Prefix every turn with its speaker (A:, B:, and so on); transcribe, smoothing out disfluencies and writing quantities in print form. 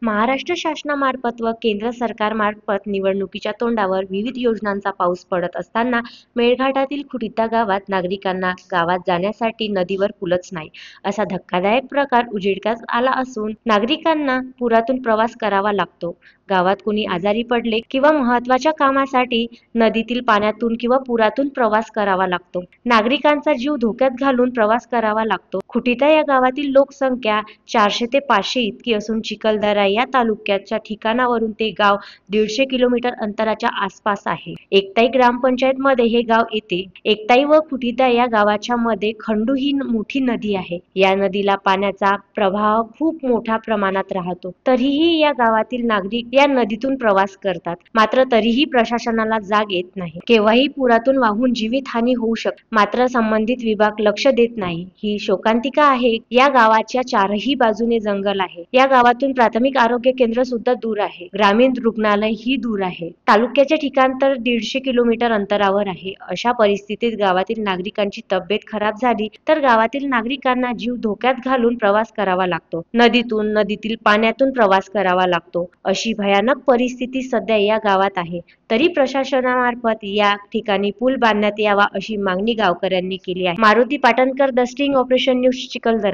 A: महाराष्ट्र शासनामार्फत व केंद्र सरकारमार्फत निवडणुकीच्या तोंडावर विविध योजनांचा पाऊस पडत असताना मेळघाटातील खुटिता गावात नागरिकांना गावात जाण्यासाठी नदीवर पूलच नाही असा धक्कादायक प्रकार उजेडकास आला असून नागरिकांना पुरातून प्रवास करावा लागतो। गावात कोणी आजारी पडले किंवा महत्त्वाच्या कामासाठी नदीतील पाण्यातून किंवा पुरातून प्रवास करावा लागतो। नागरिकांचा जीव धोक्यात घालून प्रवास करावा लागतो। खुटिता या गावातील लोकसंख्या 400 ते 500 इतकी असून चिखलदरा या तालुक्याच्या ठिकाणावरून ते गाव 150 किलोमीटर अंतराच्या आसपास आहे। एकताई ग्रामपंचायत मध्ये हे गाव येते। एकताई व खुटिता या गावाच्या मध्ये खंडू ही मोठी नदी आहे। या नदीला पाण्याचा प्रवाह खूप मोठ्या प्रमाणात राहतो। तरीही या गावातील नागरिक या नदीतून प्रवास करतात, मात्र तरीही प्रशासनाला जाग येत नाही। केव्हाही पुरातून वाहून जीवितहानी होऊ शकते, मात्र संबंधित विभाग लक्ष देत नाही। ही शोकांतिका आहे। या गावाच्या चारही बाजूने जंगल आहे। या गावातून प्राथमिक आरोग्य केंद्र सुद्धा दूर आहे। ग्रामीण रुग्णालय ही दूर आहे। तालुक्याचे ठिकाण तर 150 किलोमीटर अंतरावर आहे। अशा परिस्थितीत गावातील नागरिकांची तब्येत खराब झाली तर गावातील नागरिकांना जीव धोक्यात घालून प्रवास करावा लागतो। नदीतील पाण्यातून प्रवास करावा लागतो। अशी भयानक परिस्थिती सध्या या गावात आहे। तरी प्रशासनामार्फत या ठिकाणी पूल बांधण्यात यावा अशी मागणी गावकऱ्यांनी केली आहे। Maruti Patankar, the sting operation news, Chikhaldara.